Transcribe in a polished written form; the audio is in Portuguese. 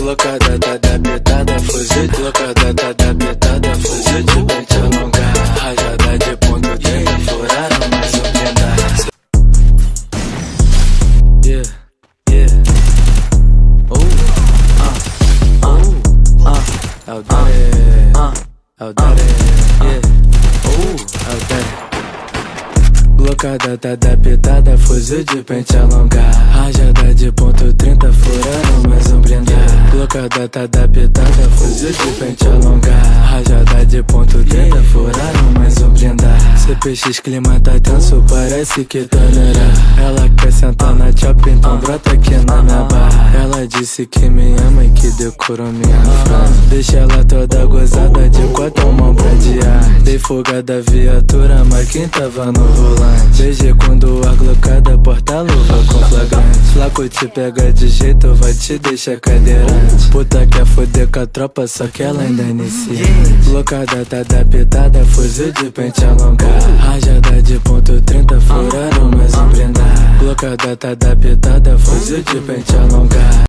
Blocada tá adaptada, fuzil. Blocada tá adaptada, fuzil de pente alongar. Rajada de ponto 30, furaram mais um blindado. Yeah, yeah. É o Daddy, é o Daddy, yeah. É o Daddy. Blocada tá adaptada, fuzil de pente alongar. Rajada de ponto 30, furaram mais um blindado. Blocada tá adaptada, fuzil de pente alongar. Rajada de ponto 30, furaram mais um blindado. CPX clima tá tenso, parece que tá neira. Ela quer sentar na chop, então brota aqui na minha barra. Ela disse que me ama e que decorou minha frase. Deixa ela toda gozada de quatro mãos pra adiar. Dei fuga da viatura, mas quem tava no volante? Desde quando a glocada porta-luva com flagrante. Flaco te pega de jeito, vai te deixar cadeirante. Puta quer foder com a tropa, só que ela ainda inicia. Blocada tá adaptada, fuzil de pente alongar. Rajada de ponto 30, furaram mais um blindado. Blocada tá adaptada, fuzil de pente alongar.